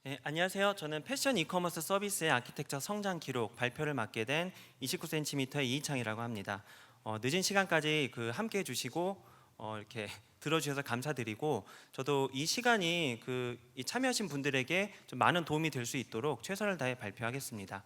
네, 안녕하세요. 저는 패션 이커머스 서비스의 아키텍처 성장 기록 발표를 맡게 된 29cm의 이희창이라고 합니다. 늦은 시간까지 함께 해주시고 이렇게 들어주셔서 감사드리고, 저도 이 시간이 이 참여하신 분들에게 좀 많은 도움이 될 수 있도록 최선을 다해 발표하겠습니다.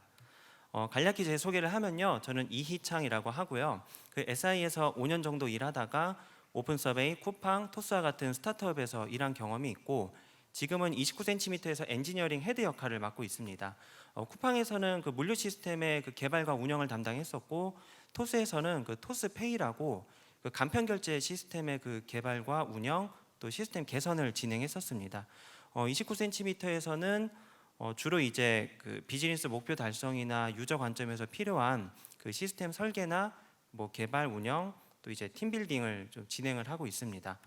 간략히 제 소개를 하면요, 저는 이희창이라고 하고요. SI에서 5년 정도 일하다가 오픈서베이, 쿠팡, 토스와 같은 스타트업에서 일한 경험이 있고, 지금은 29cm에서 엔지니어링 헤드 역할을 맡고 있습니다. 쿠팡에서는 물류 시스템의 개발과 운영을 담당했었고, 토스에서는 토스페이라고 간편 결제 시스템의 개발과 운영, 또 시스템 개선을 진행했었습니다. 29cm에서는 주로 이제 비즈니스 목표 달성이나 유저 관점에서 필요한 시스템 설계나 개발 운영, 또 이제 팀 빌딩을 좀 진행을 하고 있습니다.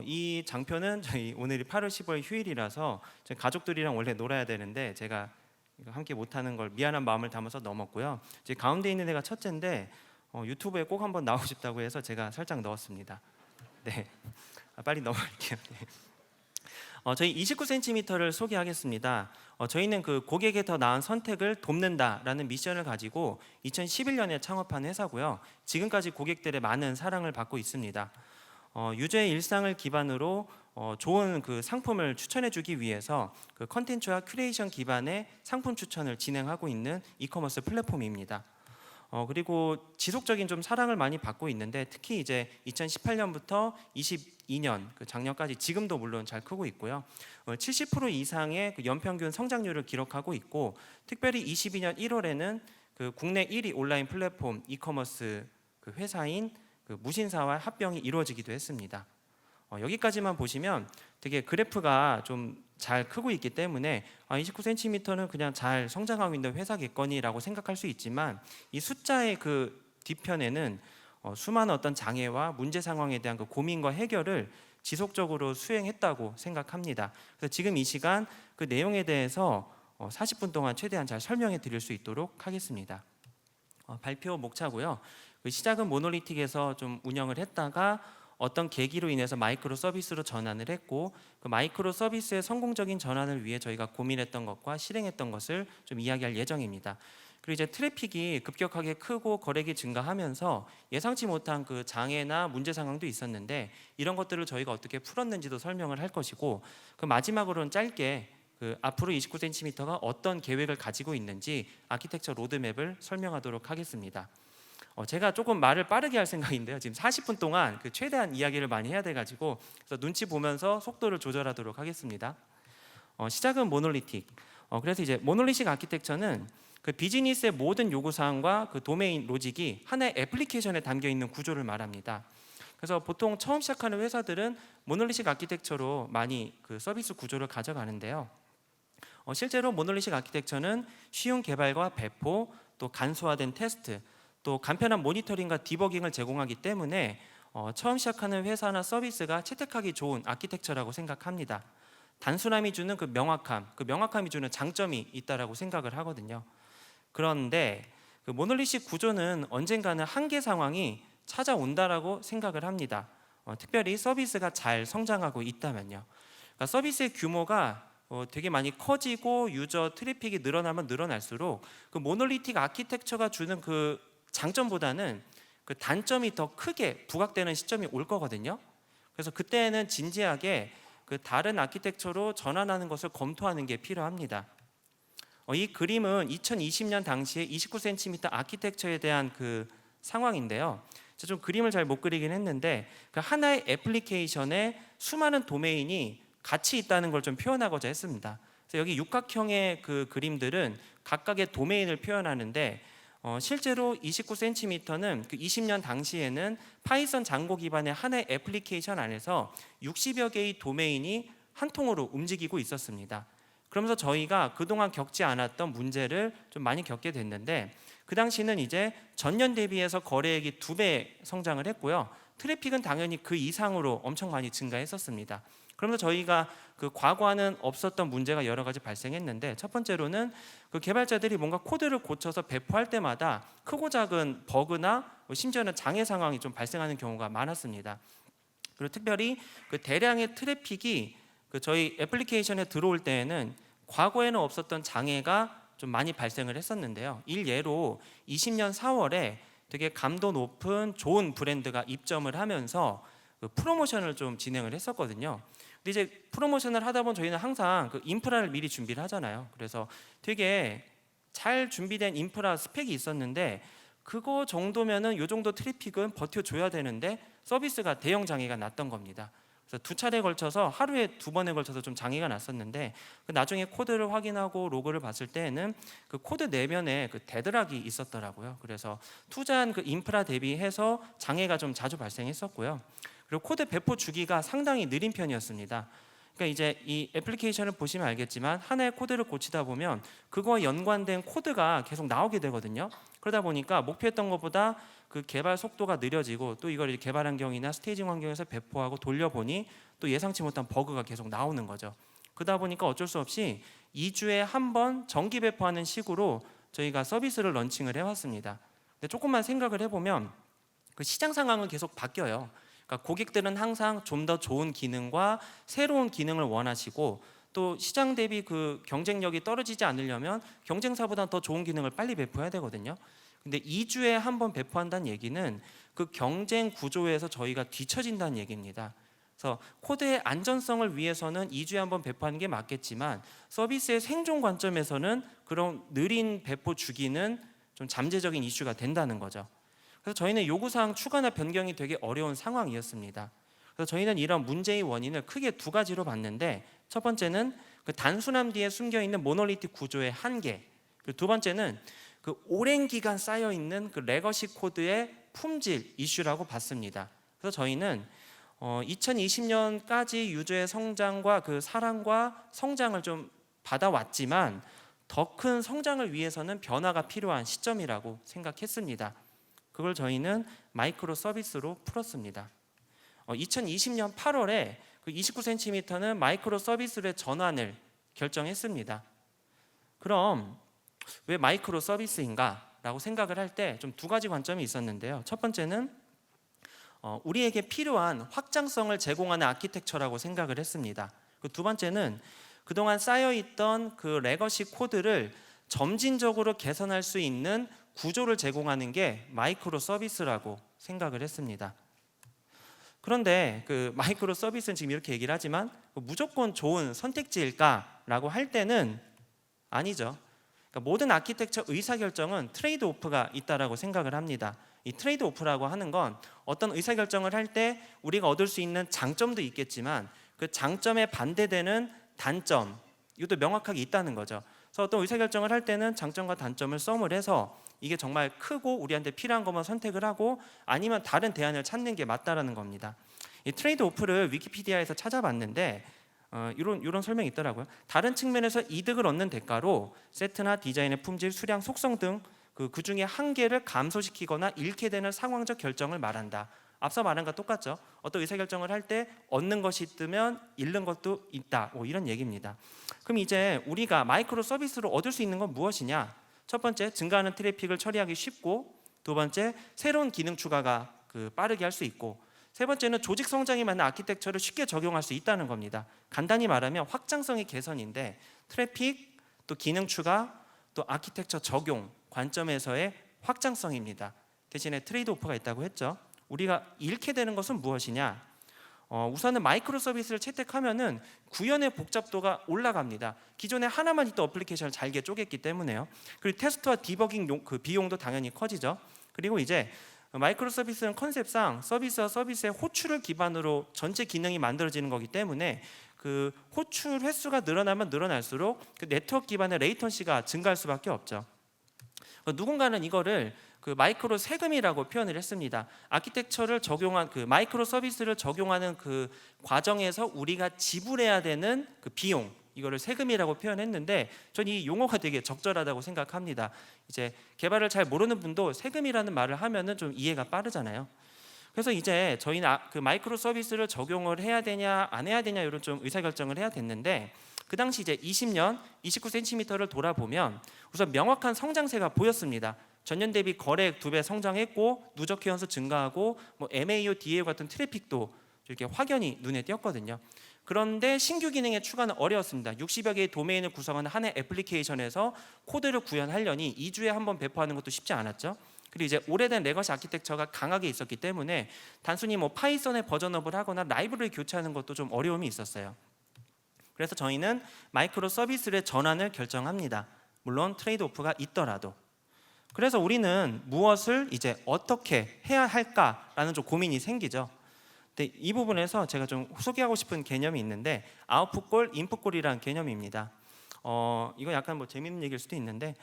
이 장표는 저희 오늘이 8월 15일 휴일이라서 저희 가족들이랑 원래 놀아야 되는데 제가 이거 함께 못하는 걸 미안한 마음을 담아서 넘었고요. 이제 가운데 있는 애가 첫째인데 유튜브에 꼭 한번 나오고 싶다고 해서 제가 살짝 넣었습니다. 네, 빨리 넘어갈게요. 네. 저희 29cm를 소개하겠습니다. 저희는 고객의 더 나은 선택을 돕는다라는 미션을 가지고 2011년에 창업한 회사고요. 지금까지 고객들의 많은 사랑을 받고 있습니다. 유저의 일상을 기반으로 좋은 상품을 추천해주기 위해서 컨텐츠와 큐레이션 기반의 상품 추천을 진행하고 있는 이커머스 플랫폼입니다. 그리고 지속적인 좀 사랑을 많이 받고 있는데, 특히 이제 2018년부터 22년 작년까지 지금도 물론 잘 크고 있고요. 70% 이상의 연평균 성장률을 기록하고 있고, 특별히 22년 1월에는 국내 1위 온라인 플랫폼 이커머스 회사인 무신사와 합병이 이루어지기도 했습니다. 여기까지만 보시면 되게 그래프가 좀 잘 크고 있기 때문에 29cm는 그냥 잘 성장하고 있는 회사겠거니라고 생각할 수 있지만, 이 숫자의 뒤편에는 수많은 어떤 장애와 문제 상황에 대한 고민과 해결을 지속적으로 수행했다고 생각합니다. 그래서 지금 이 시간 내용에 대해서 40분 동안 최대한 잘 설명해 드릴 수 있도록 하겠습니다. 발표 목차고요. 시작은 모놀리틱에서 좀 운영을 했다가 어떤 계기로 인해서 마이크로 서비스로 전환을 했고, 마이크로 서비스의 성공적인 전환을 위해 저희가 고민했던 것과 실행했던 것을 좀 이야기할 예정입니다. 그리고 이제 트래픽이 급격하게 크고 거래액이 증가하면서 예상치 못한 장애나 문제 상황도 있었는데, 이런 것들을 저희가 어떻게 풀었는지도 설명을 할 것이고, 마지막으로는 짧게 앞으로 29cm가 어떤 계획을 가지고 있는지 아키텍처 로드맵을 설명하도록 하겠습니다. 제가 조금 말을 빠르게 할 생각인데요. 지금 40분 동안 최대한 이야기를 많이 해야 돼가지고, 그래서 눈치 보면서 속도를 조절하도록 하겠습니다. 시작은 모놀리틱. 그래서 이제 모놀리식 아키텍처는 비즈니스의 모든 요구사항과 도메인 로직이 하나의 애플리케이션에 담겨 있는 구조를 말합니다. 그래서 보통 처음 시작하는 회사들은 모놀리식 아키텍처로 많이 서비스 구조를 가져가는데요. 실제로 모놀리식 아키텍처는 쉬운 개발과 배포, 또 간소화된 테스트, 또 간편한 모니터링과 디버깅을 제공하기 때문에 처음 시작하는 회사나 서비스가 채택하기 좋은 아키텍처라고 생각합니다. 단순함이 주는 명확함이 주는 장점이 있다라고 생각을 하거든요. 그런데 모놀리식 구조는 언젠가는 한계 상황이 찾아온다라고 생각을 합니다. 특별히 서비스가 잘 성장하고 있다면요. 그러니까 서비스의 규모가 되게 많이 커지고 유저 트래픽이 늘어나면 늘어날수록 모놀리틱 아키텍처가 주는 장점보다는 단점이 더 크게 부각되는 시점이 올 거거든요. 그래서 그때는 진지하게 다른 아키텍처로 전환하는 것을 검토하는 게 필요합니다. 이 그림은 2020년 당시에 29cm 아키텍처에 대한 상황인데요. 제가 좀 그림을 잘 못 그리긴 했는데, 하나의 애플리케이션에 수많은 도메인이 같이 있다는 걸 좀 표현하고자 했습니다. 그래서 여기 육각형의 그림들은 각각의 도메인을 표현하는데, 실제로 29cm는 20년 당시에는 파이썬 장고 기반의 하나의 애플리케이션 안에서 60여 개의 도메인이 한 통으로 움직이고 있었습니다. 그러면서 저희가 그동안 겪지 않았던 문제를 좀 많이 겪게 됐는데, 그 당시는 이제 전년 대비해서 거래액이 2배 성장을 했고요. 트래픽은 당연히 그 이상으로 엄청 많이 증가했었습니다. 그러면서 저희가 과거와는 없었던 문제가 여러 가지 발생했는데, 첫 번째로는 개발자들이 뭔가 코드를 고쳐서 배포할 때마다 크고 작은 버그나 심지어는 장애 상황이 좀 발생하는 경우가 많았습니다. 그리고 특별히 대량의 트래픽이 저희 애플리케이션에 들어올 때에는 과거에는 없었던 장애가 좀 많이 발생을 했었는데요. 일예로 20년 4월에 되게 감도 높은 좋은 브랜드가 입점을 하면서 그 프로모션을 좀 진행을 했었거든요. 근데 이제 프로모션을 하다 보면 저희는 항상 그 인프라를 미리 준비를 하잖아요. 그래서 되게 잘 준비된 인프라 스펙이 있었는데 그거 정도면은 요 정도 트래픽은 버텨줘야 되는데 서비스가 대형 장애가 났던 겁니다. 그래서 두 차례에 걸쳐서 하루에 두 번에 걸쳐서 좀 장애가 났었는데 나중에 코드를 확인하고 로그를 봤을 때에는 그 코드 내면에 그 데드락이 있었더라고요. 그래서 투자한 그 인프라 대비해서 장애가 좀 자주 발생했었고요. 그리고 코드 배포 주기가 상당히 느린 편이었습니다. 그러니까 이제 이 애플리케이션을 보시면 알겠지만 하나의 코드를 고치다 보면 그거와 연관된 코드가 계속 나오게 되거든요. 그러다 보니까 목표했던 것보다 그 개발 속도가 느려지고 또 이걸 개발 환경이나 스테이징 환경에서 배포하고 돌려보니 또 예상치 못한 버그가 계속 나오는 거죠. 그러다 보니까 어쩔 수 없이 2주에 한 번 정기 배포하는 식으로 저희가 서비스를 런칭을 해왔습니다. 근데 조금만 생각을 해보면 그 시장 상황은 계속 바뀌어요. 그러니까 고객들은 항상 좀 더 좋은 기능과 새로운 기능을 원하시고 또 시장 대비 그 경쟁력이 떨어지지 않으려면 경쟁사보다 더 좋은 기능을 빨리 배포해야 되거든요. 근데 2주에 한 번 배포한다는 얘기는 그 경쟁 구조에서 저희가 뒤처진다는 얘기입니다. 그래서 코드의 안전성을 위해서는 2주에 한 번 배포하는 게 맞겠지만 서비스의 생존 관점에서는 그런 느린 배포 주기는 좀 잠재적인 이슈가 된다는 거죠. 그래서 저희는 요구사항 추가나 변경이 되게 어려운 상황이었습니다. 그래서 저희는 이런 문제의 원인을 크게 두 가지로 봤는데 첫 번째는 그 단순함 뒤에 숨겨 있는 모놀리틱 구조의 한계, 그리고 두 번째는 그 오랜 기간 쌓여 있는 그 레거시 코드의 품질 이슈라고 봤습니다. 그래서 저희는 2020년까지 유저의 성장과 그 사랑과 성장을 좀 받아왔지만 더 큰 성장을 위해서는 변화가 필요한 시점이라고 생각했습니다. 그걸 저희는 마이크로 서비스로 풀었습니다. 2020년 8월에 그 29cm는 마이크로 서비스의 전환을 결정했습니다. 그럼 왜 마이크로 서비스인가? 라고 생각을 할 때 좀 두 가지 관점이 있었는데요. 첫 번째는 우리에게 필요한 확장성을 제공하는 아키텍처라고 생각을 했습니다. 그 두 번째는 그동안 쌓여있던 그 레거시 코드를 점진적으로 개선할 수 있는 구조를 제공하는 게 마이크로 서비스라고 생각을 했습니다. 그런데 그 마이크로 서비스는 지금 이렇게 얘기를 하지만 무조건 좋은 선택지일까라고 할 때는 아니죠. 그러니까 모든 아키텍처 의사결정은 트레이드 오프가 있다라고 생각을 합니다. 이 트레이드 오프라고 하는 건 어떤 의사결정을 할 때 우리가 얻을 수 있는 장점도 있겠지만 그 장점에 반대되는 단점, 이것도 명확하게 있다는 거죠. 그래서 어떤 의사결정을 할 때는 장점과 단점을 썸을 해서 이게 정말 크고 우리한테 필요한 것만 선택을 하고 아니면 다른 대안을 찾는 게 맞다라는 겁니다. 이 트레이드 오프를 위키피디아에서 찾아봤는데 이런 설명이 있더라고요. 다른 측면에서 이득을 얻는 대가로 세트나 디자인의 품질, 수량, 속성 등 그 중에 한계를 감소시키거나 잃게 되는 상황적 결정을 말한다. 앞서 말한 것과 똑같죠. 어떤 의사결정을 할 때 얻는 것이 있으면 잃는 것도 있다. 이런 얘기입니다. 그럼 이제 우리가 마이크로 서비스로 얻을 수 있는 건 무엇이냐? 첫 번째, 증가하는 트래픽을 처리하기 쉽고, 두 번째, 새로운 기능 추가가 빠르게 할 수 있고, 세 번째는 조직 성장에 맞는 아키텍처를 쉽게 적용할 수 있다는 겁니다. 간단히 말하면 확장성의 개선인데 트래픽, 또 기능 추가, 또 아키텍처 적용 관점에서의 확장성입니다. 대신에 트레이드 오프가 있다고 했죠. 우리가 잃게 되는 것은 무엇이냐? 우선은 마이크로 서비스를 채택하면은 구현의 복잡도가 올라갑니다. 기존에 하나만 있던 어플리케이션을 잘게 쪼갰기 때문에요. 그리고 테스트와 디버깅 그 비용도 당연히 커지죠. 그리고 이제 마이크로 서비스는 컨셉상 서비스와 서비스의 호출을 기반으로 전체 기능이 만들어지는 거기 때문에 그 호출 횟수가 늘어나면 늘어날수록 그 네트워크 기반의 레이턴시가 증가할 수밖에 없죠. 누군가는 이거를 그 마이크로 세금이라고 표현을 했습니다. 아키텍처를 적용한 그 마이크로 서비스를 적용하는 그 과정에서 우리가 지불해야 되는 그 비용, 이거를 세금이라고 표현했는데 저는 이 용어가 되게 적절하다고 생각합니다. 이제 개발을 잘 모르는 분도 세금이라는 말을 하면은 좀 이해가 빠르잖아요. 그래서 이제 저희는 그 마이크로 서비스를 적용을 해야 되냐 안 해야 되냐 이런 좀 의사결정을 해야 됐는데 그 당시 이제 20년 29cm를 돌아보면 우선 명확한 성장세가 보였습니다. 전년 대비 거래액 2배 성장했고 누적 회원수 증가하고 뭐 MAO, DAO 같은 트래픽도 이렇게 확연히 눈에 띄었거든요. 그런데 신규 기능의 추가는 어려웠습니다. 60여 개의 도메인을 구성하는 하나의 애플리케이션에서 코드를 구현하려니 2주에 한 번 배포하는 것도 쉽지 않았죠. 그리고 이제 오래된 레거시 아키텍처가 강하게 있었기 때문에 단순히 뭐 파이썬에 버전업을 하거나 라이브러리 교체하는 것도 좀 어려움이 있었어요. 그래서 저희는 마이크로 서비스의 전환을 결정합니다. 물론 트레이드 오프가 있더라도. 그래서 우리는 무엇을 이제 어떻게 해야 할까라는 좀 고민이 생기죠. 근데 이 부분에서 제가 좀 소개하고 싶은 개념이 있는데 아웃풋골, 인풋골이라는 개념입니다. 이거 약간 뭐 재밌는 얘기일 수도 있는데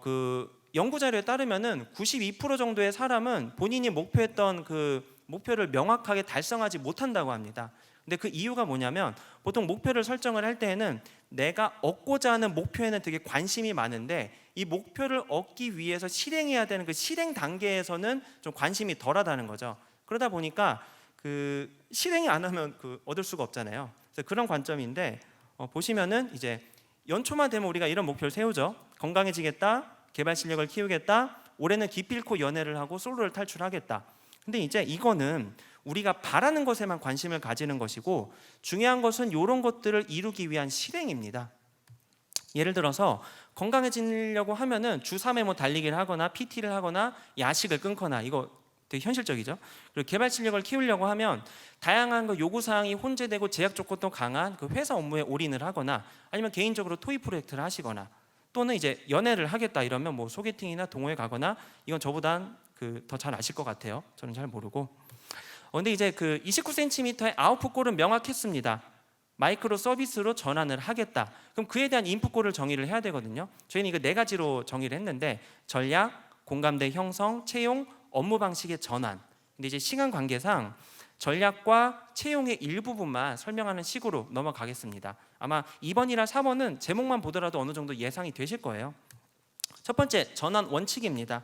그 연구 자료에 따르면은 92% 정도의 사람은 본인이 목표했던 그 목표를 명확하게 달성하지 못한다고 합니다. 근데 그 이유가 뭐냐면 보통 목표를 설정을 할 때에는 내가 얻고자 하는 목표에는 되게 관심이 많은데 이 목표를 얻기 위해서 실행해야 되는 그 실행 단계에서는 좀 관심이 덜하다는 거죠. 그러다 보니까 그 실행이 안 하면 그 얻을 수가 없잖아요. 그래서 그런 관점인데 보시면은 이제 연초만 되면 우리가 이런 목표를 세우죠. 건강해지겠다, 개발 실력을 키우겠다, 올해는 기필코 연애를 하고 솔로를 탈출하겠다. 근데 이제 이거는 우리가 바라는 것에만 관심을 가지는 것이고 중요한 것은 이런 것들을 이루기 위한 실행입니다. 예를 들어서 건강해지려고 하면은 주 3회 뭐 달리기를 하거나 PT를 하거나 야식을 끊거나 이거 되게 현실적이죠. 그리고 개발 실력을 키우려고 하면 다양한 그 요구 사항이 혼재되고 제약 조건도 강한 그 회사 업무에 올인을 하거나 아니면 개인적으로 토의 프로젝트를 하시거나 또는 이제 연애를 하겠다 이러면 뭐 소개팅이나 동호회 가거나 이건 저보단 그 더 잘 아실 것 같아요. 저는 잘 모르고. 근데 이제 그 29cm의 아웃풋골은 명확했습니다. 마이크로 서비스로 전환을 하겠다. 그럼 그에 대한 인풋골을 정의를 해야 되거든요. 저희는 이거 네 가지로 정의를 했는데 전략, 공감대 형성, 채용, 업무 방식의 전환. 근데 이제 시간 관계상 전략과 채용의 일부분만 설명하는 식으로 넘어가겠습니다. 아마 2번이랑 4번은 제목만 보더라도 어느 정도 예상이 되실 거예요. 첫 번째, 전환 원칙입니다.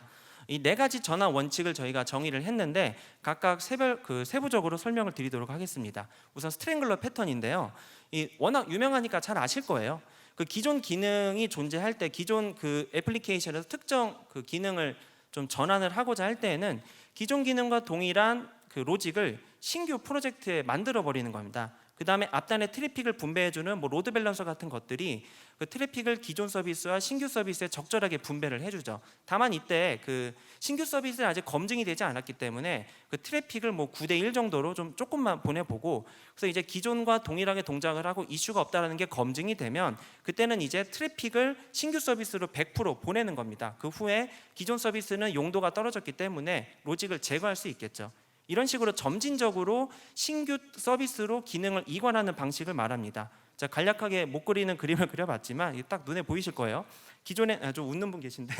이 네 가지 전환 원칙을 저희가 정의를 했는데 각각 세부적으로 설명을 드리도록 하겠습니다. 우선 스트랭글러 패턴인데요. 이 워낙 유명하니까 잘 아실 거예요. 그 기존 기능이 존재할 때 기존 그 애플리케이션에서 특정 그 기능을 좀 전환을 하고자 할 때에는 기존 기능과 동일한 그 로직을 신규 프로젝트에 만들어 버리는 겁니다. 그 다음에 앞단에 트래픽을 분배해주는 뭐 로드 밸런서 같은 것들이 그 트래픽을 기존 서비스와 신규 서비스에 적절하게 분배를 해주죠. 다만 이때 그 신규 서비스는 아직 검증이 되지 않았기 때문에 그 트래픽을 뭐 9대1 정도로 좀 조금만 보내보고 그래서 이제 기존과 동일하게 동작을 하고 이슈가 없다는 게 검증이 되면 그때는 이제 트래픽을 신규 서비스로 100% 보내는 겁니다. 그 후에 기존 서비스는 용도가 떨어졌기 때문에 로직을 제거할 수 있겠죠. 이런 식으로 점진적으로 신규 서비스로 기능을 이관하는 방식을 말합니다. 자, 간략하게 못 그리는 그림을 그려봤지만 딱 눈에 보이실 거예요. 기존에 좀 웃는 분 계신데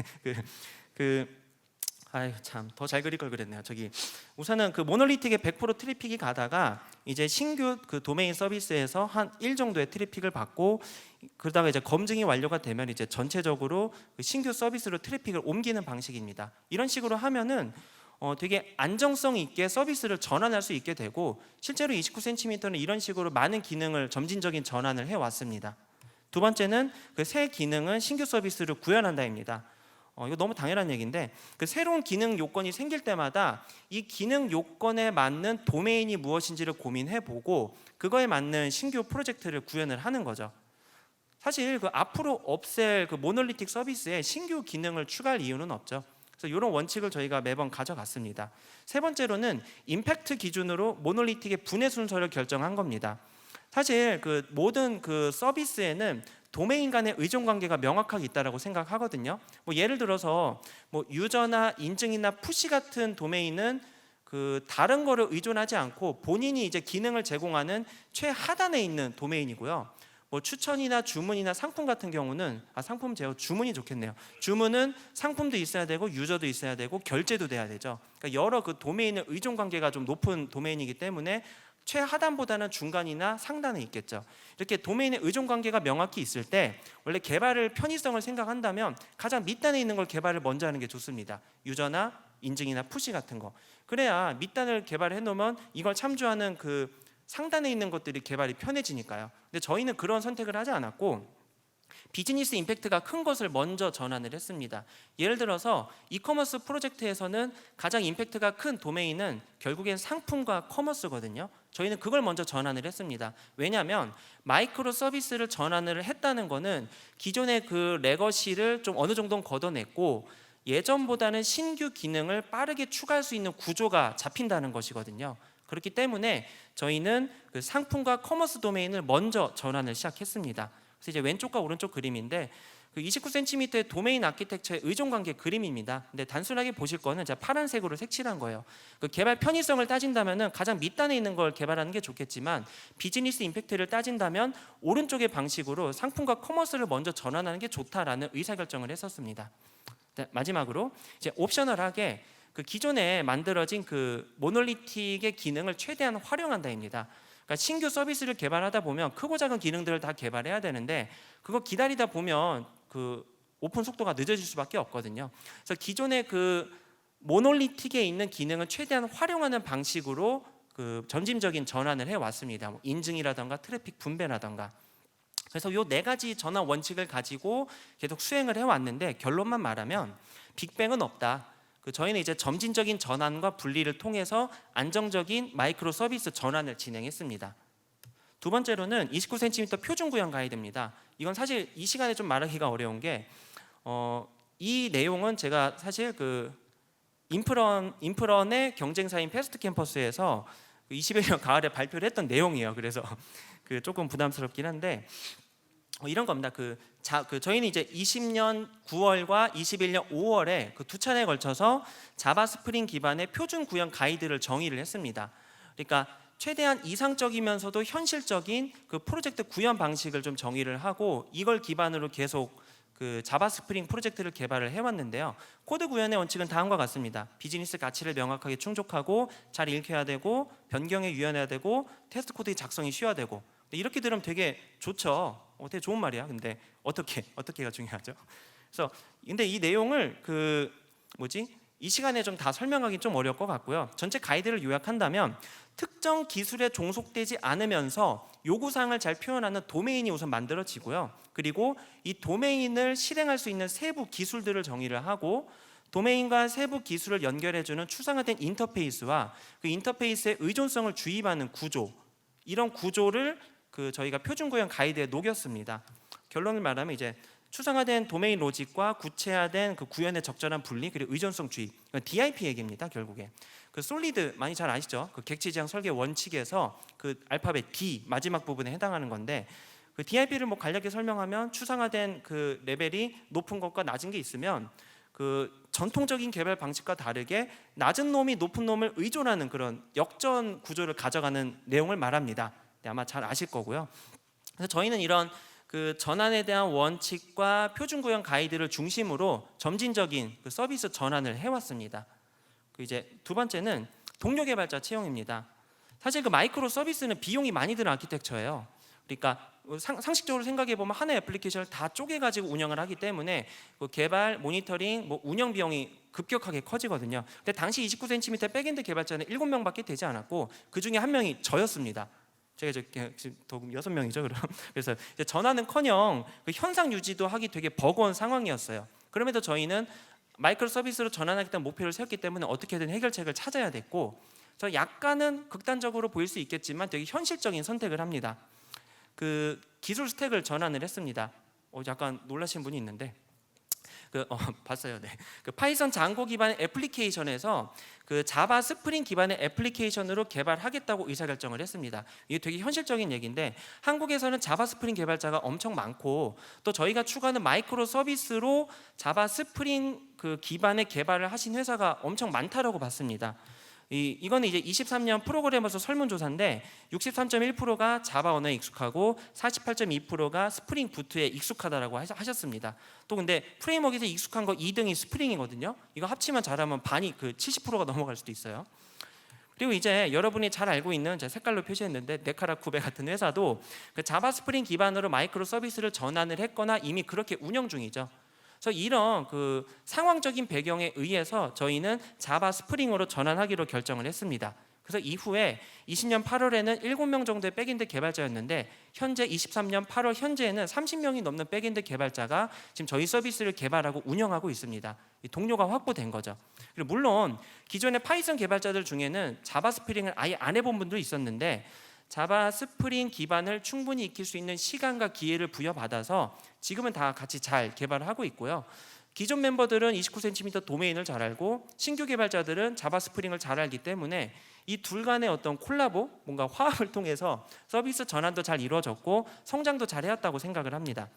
아유 참 더 잘 그릴 걸 그랬네요. 저기 우선은 그 모놀리틱에 100% 트래픽이 가다가 이제 신규 그 도메인 서비스에서 한 1 정도의 트래픽을 받고 그러다가 이제 검증이 완료가 되면 이제 전체적으로 그 신규 서비스로 트래픽을 옮기는 방식입니다. 이런 식으로 하면은 되게 안정성 있게 서비스를 전환할 수 있게 되고 실제로 29cm는 이런 식으로 많은 기능을 점진적인 전환을 해왔습니다. 두 번째는 그 새 기능은 신규 서비스를 구현한다입니다. 이거 너무 당연한 얘기인데 그 새로운 기능 요건이 생길 때마다 이 기능 요건에 맞는 도메인이 무엇인지를 고민해보고 그거에 맞는 신규 프로젝트를 구현을 하는 거죠. 사실 그 앞으로 없앨 그 모놀리틱 서비스에 신규 기능을 추가할 이유는 없죠. 그래서 이런 원칙을 저희가 매번 가져갔습니다. 세 번째로는 임팩트 기준으로 모놀리틱의 분해 순서를 결정한 겁니다. 사실 그 모든 그 서비스에는 도메인 간의 의존 관계가 명확하게 있다라고 생각하거든요. 뭐 예를 들어서 뭐 유저나 인증이나 푸시 같은 도메인은 그 다른 거를 의존하지 않고 본인이 이제 기능을 제공하는 최하단에 있는 도메인이고요. 뭐 추천이나 주문이나 상품 같은 경우는 상품 제어 주문이 좋겠네요. 주문은 상품도 있어야 되고 유저도 있어야 되고 결제도 돼야 되죠. 그러니까 여러 그 도메인의 의존 관계가 좀 높은 도메인이기 때문에 최하단보다는 중간이나 상단에 있겠죠. 이렇게 도메인의 의존 관계가 명확히 있을 때 원래 개발을 편의성을 생각한다면 가장 밑단에 있는 걸 개발을 먼저 하는 게 좋습니다. 유저나 인증이나 푸시 같은 거. 그래야 밑단을 개발해 놓으면 이걸 참조하는 그 상단에 있는 것들이 개발이 편해지니까요. 근데 저희는 그런 선택을 하지 않았고 비즈니스 임팩트가 큰 것을 먼저 전환을 했습니다. 예를 들어서 이커머스 프로젝트에서는 가장 임팩트가 큰 도메인은 결국엔 상품과 커머스거든요. 저희는 그걸 먼저 전환을 했습니다. 왜냐하면 마이크로 서비스를 전환을 했다는 거는 기존의 그 레거시를 좀 어느 정도는 걷어냈고 예전보다는 신규 기능을 빠르게 추가할 수 있는 구조가 잡힌다는 것이거든요. 그렇기 때문에 저희는 그 상품과 커머스 도메인을 먼저 전환을 시작했습니다. 그래서 이제 왼쪽과 오른쪽 그림인데 그 29cm의 도메인 아키텍처의 의존관계 그림입니다. 근데 단순하게 보실 거는 제가 파란색으로 색칠한 거예요. 그 개발 편의성을 따진다면은 가장 밑단에 있는 걸 개발하는 게 좋겠지만 비즈니스 임팩트를 따진다면 오른쪽의 방식으로 상품과 커머스를 먼저 전환하는 게 좋다라는 의사결정을 했었습니다. 마지막으로 이제 옵셔널하게 그 기존에 만들어진 그 모놀리틱의 기능을 최대한 활용한다입니다. 그러니까 신규 서비스를 개발하다 보면 크고 작은 기능들을 다 개발해야 되는데 그거 기다리다 보면 그 오픈 속도가 늦어질 수밖에 없거든요. 그래서 기존의 그 모놀리틱에 있는 기능을 최대한 활용하는 방식으로 그 점진적인 전환을 해왔습니다. 뭐 인증이라던가 트래픽 분배라던가. 그래서 요 네 가지 전환 원칙을 가지고 계속 수행을 해왔는데 결론만 말하면 빅뱅은 없다. 저희는 이제 점진적인 전환과 분리를 통해서 안정적인 마이크로 서비스 전환을 진행했습니다. 두 번째로는 29cm 표준 구형 가이드입니다. 이건 사실 이 시간에 좀 말하기가 어려운 게 이 내용은 제가 사실 그 인프런의 경쟁사인 패스트 캠퍼스에서 21년 가을에 발표를 했던 내용이에요. 그래서 그 조금 부담스럽긴 한데 이런 겁니다. 저희는 이제 20년 9월과 21년 5월에 그 두 차례에 걸쳐서 자바 스프링 기반의 표준 구형 가이드를 정의를 했습니다. 그러니까 최대한 이상적이면서도 현실적인 그 프로젝트 구현 방식을 좀 정의를 하고 이걸 기반으로 계속 그 자바 스프링 프로젝트를 개발을 해왔는데요. 코드 구현의 원칙은 다음과 같습니다. 비즈니스 가치를 명확하게 충족하고 잘 읽혀야 되고 변경에 유연해야 되고 테스트 코드의 작성이 쉬워야 되고. 이렇게 들으면 되게 좋죠. 되게 좋은 말이야. 근데 어떻게가 중요하죠. 그래서 근데 이 내용을 이 시간에 좀 다 설명하기 좀 어려울 것 같고요. 전체 가이드를 요약한다면 특정 기술에 종속되지 않으면서 요구사항을 잘 표현하는 도메인이 우선 만들어지고요. 그리고 이 도메인을 실행할 수 있는 세부 기술들을 정의를 하고 도메인과 세부 기술을 연결해주는 추상화된 인터페이스와 그 인터페이스의 의존성을 주입하는 구조, 이런 구조를 저희가 표준 구형 가이드에 녹였습니다. 결론을 말하면 이제 추상화된 도메인 로직과 구체화된 그 구현의 적절한 분리 그리고 의존성 주입, DIP 얘기입니다. 결국에 그 솔리드 많이 잘 아시죠? 그 객체지향 설계 원칙에서 그 알파벳 D 마지막 부분에 해당하는 건데 그 DIP를 뭐 간략히 설명하면 추상화된 그 레벨이 높은 것과 낮은 게 있으면 그 전통적인 개발 방식과 다르게 낮은 놈이 높은 놈을 의존하는 그런 역전 구조를 가져가는 내용을 말합니다. 네, 아마 잘 아실 거고요. 그래서 저희는 이런 그 전환에 대한 원칙과 표준 구형 가이드를 중심으로 점진적인 그 서비스 전환을 해왔습니다. 이제 두 번째는 동료 개발자 채용입니다. 사실 그 마이크로 서비스는 비용이 많이 드는 아키텍처예요. 그러니까 상식적으로 생각해 보면 하나의 애플리케이션을 다 쪼개 가지고 운영을 하기 때문에 그 개발, 모니터링, 운영 비용이 급격하게 커지거든요. 근데 당시 29cm 백엔드 개발자는 7명밖에 되지 않았고 그 중에 한 명이 저였습니다. 제가 지금 더 6명이죠, 그럼. 그래서 이제 전환은커녕 그 현상 유지도 하기 되게 버거운 상황이었어요. 그럼에도 저희는 마이크로 서비스로 전환하겠다는 목표를 세웠기 때문에 어떻게든 해결책을 찾아야 됐고, 저 약간은 극단적으로 보일 수 있겠지만 되게 현실적인 선택을 합니다. 그 기술 스택을 전환을 했습니다. 약간 놀라신 분이 있는데. 봤어요. 네. 그 파이썬 장고 기반의 애플리케이션에서 그 자바 스프링 기반의 애플리케이션으로 개발하겠다고 의사결정을 했습니다. 이게 되게 현실적인 얘기인데 한국에서는 자바 스프링 개발자가 엄청 많고 또 저희가 추구하는 마이크로 서비스로 자바 스프링 그 기반의 개발을 하신 회사가 엄청 많다라고 봤습니다. 이거는 이제 23년 프로그래머서 설문조사인데 63.1%가 자바 언어에 익숙하고 48.2%가 스프링 부트에 익숙하다라고 하셨습니다. 또 근데 프레임워크에서 익숙한 거 2등이 스프링이거든요. 이거 합치면 잘하면 반이 그 70%가 넘어갈 수도 있어요. 그리고 이제 여러분이 잘 알고 있는 제가 색깔로 표시했는데 네카라쿠베 같은 회사도 그 자바 스프링 기반으로 마이크로 서비스를 전환을 했거나 이미 그렇게 운영 중이죠. 그래서 이런 그 상황적인 배경에 의해서 저희는 자바 스프링으로 전환하기로 결정을 했습니다. 그래서 이후에 20년 8월에는 7명 정도의 백엔드 개발자였는데 현재 23년 8월 현재에는 30명이 넘는 백엔드 개발자가 지금 저희 서비스를 개발하고 운영하고 있습니다. 동료가 확보된 거죠. 그리고 물론 기존의 파이썬 개발자들 중에는 자바 스프링을 아예 안 해본 분도 있었는데 자바 스프링 기반을 충분히 익힐 수 있는 시간과 기회를 부여받아서 지금은 다 같이 잘 개발을 하고 있고요. 기존 멤버들은 29cm 도메인을 잘 알고 신규 개발자들은 자바 스프링을 잘 알기 때문에 이 둘 간의 어떤 콜라보, 뭔가 화합을 통해서 서비스 전환도 잘 이루어졌고 성장도 잘 해왔다고 생각을 합니다.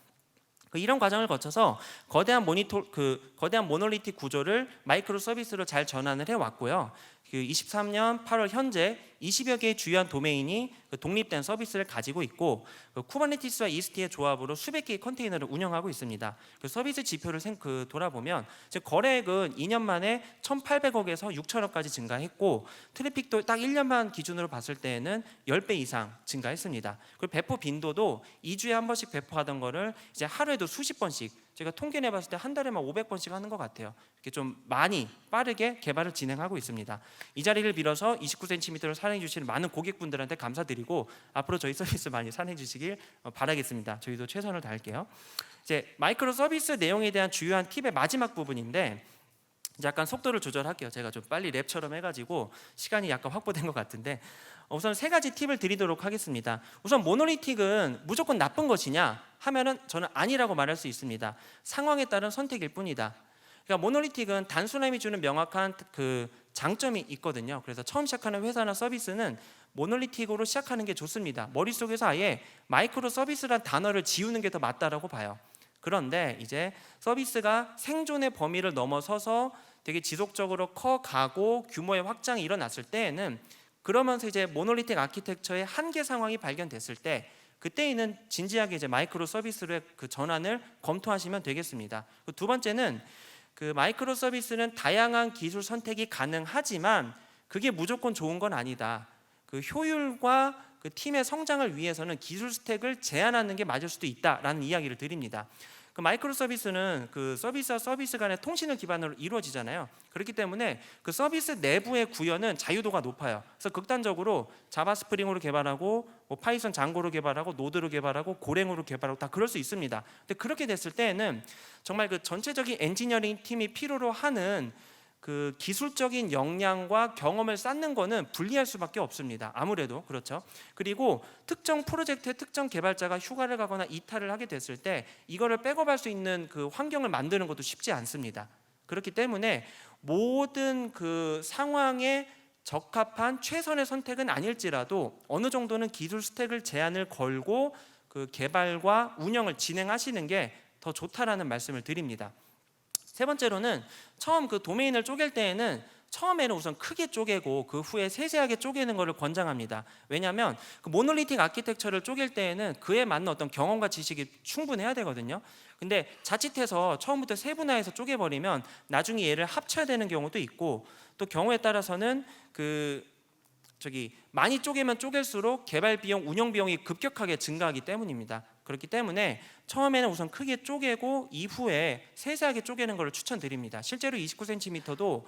이런 과정을 거쳐서 거대한 모놀리틱 구조를 마이크로 서비스로 잘 전환을 해왔고요. 23년 8월 현재 20여 개의 주요한 도메인이 독립된 서비스를 가지고 있고 쿠버네티스와 이스트의 조합으로 수백 개의 컨테이너를 운영하고 있습니다. 서비스 지표를 돌아보면 거래액은 2년 만에 1,800억에서 6천억까지 증가했고 트래픽도 딱 1년만 기준으로 봤을 때에는 10배 이상 증가했습니다. 그리고 배포 빈도도 2주에 한 번씩 배포하던 거를 이제 하루에도 수십 번씩, 제가 통계 내봤을 때 한 달에만 500번씩 하는 것 같아요. 이렇게 좀 많이 빠르게 개발을 진행하고 있습니다. 이 자리를 빌어서 29cm를 사랑해 주시는 많은 고객분들한테 감사드리고 앞으로 저희 서비스 많이 사랑해 주시길 바라겠습니다. 저희도 최선을 다할게요. 이제 마이크로 서비스 내용에 대한 주요한 팁의 마지막 부분인데 약간 속도를 조절할게요. 제가 좀 빨리 랩처럼 해가지고 시간이 약간 확보된 것 같은데 우선 세 가지 팁을 드리도록 하겠습니다. 우선 모놀리틱은 무조건 나쁜 것이냐 하면은 저는 아니라고 말할 수 있습니다. 상황에 따른 선택일 뿐이다. 그러니까 모놀리틱은 단순함이 주는 명확한 장점이 있거든요. 그래서 처음 시작하는 회사나 서비스는 모놀리틱으로 시작하는 게 좋습니다. 머릿속에서 아예 마이크로 서비스란 단어를 지우는 게 더 맞다라고 봐요. 그런데 이제 서비스가 생존의 범위를 넘어서서 되게 지속적으로 커가고 규모의 확장이 일어났을 때에는 그러면서 이제 모놀리틱 아키텍처의 한계 상황이 발견됐을 때 그때에는 진지하게 이제 마이크로 서비스의 전환을 검토하시면 되겠습니다. 두 번째는 마이크로 서비스는 다양한 기술 선택이 가능하지만 그게 무조건 좋은 건 아니다. 효율과 팀의 성장을 위해서는 기술 스택을 제한하는 게 맞을 수도 있다라는 이야기를 드립니다. 마이크로 서비스는 서비스와 서비스 간의 통신을 기반으로 이루어지잖아요. 그렇기 때문에 서비스 내부의 구현은 자유도가 높아요. 그래서 극단적으로 자바 스프링으로 개발하고 파이썬 장고로 개발하고 노드로 개발하고 고랭으로 개발하고 다 그럴 수 있습니다. 근데 그렇게 됐을 때에는 정말 전체적인 엔지니어링 팀이 필요로 하는 기술적인 역량과 경험을 쌓는 거는 불리할 수밖에 없습니다. 아무래도 그렇죠. 그리고 특정 프로젝트의 특정 개발자가 휴가를 가거나 이탈을 하게 됐을 때 이거를 백업할 수 있는 환경을 만드는 것도 쉽지 않습니다. 그렇기 때문에 모든 상황에 적합한 최선의 선택은 아닐지라도 어느 정도는 기술 스택을 제한을 걸고 개발과 운영을 진행하시는 게 더 좋다라는 말씀을 드립니다. 세 번째로는 처음 도메인을 쪼갤 때에는 처음에는 우선 크게 쪼개고 그 후에 세세하게 쪼개는 것을 권장합니다. 왜냐하면 모놀리틱 아키텍처를 쪼갤 때에는 그에 맞는 어떤 경험과 지식이 충분해야 되거든요. 근데 자칫해서 처음부터 세분화해서 쪼개버리면 나중에 얘를 합쳐야 되는 경우도 있고 또 경우에 따라서는 많이 쪼개면 쪼갤수록 개발 비용, 운영 비용이 급격하게 증가하기 때문입니다. 그렇기 때문에 처음에는 우선 크게 쪼개고 이후에 세세하게 쪼개는 것을 추천드립니다. 실제로 29cm도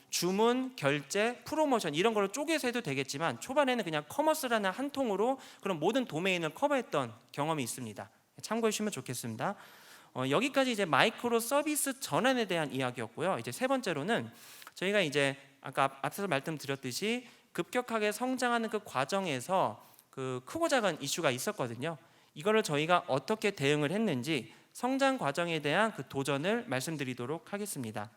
주문, 결제, 프로모션 이런 걸로 쪼개서 해도 되겠지만 초반에는 그냥 커머스라는 한 통으로 그런 모든 도메인을 커버했던 경험이 있습니다. 참고해 주시면 좋겠습니다. 여기까지 이제 마이크로 서비스 전환에 대한 이야기였고요. 이제 세 번째로는 저희가 이제 아까 앞서서 말씀드렸듯이 급격하게 성장하는 과정에서 크고 작은 이슈가 있었거든요. 이거를 저희가 어떻게 대응을 했는지 성장 과정에 대한 도전을 말씀드리도록 하겠습니다.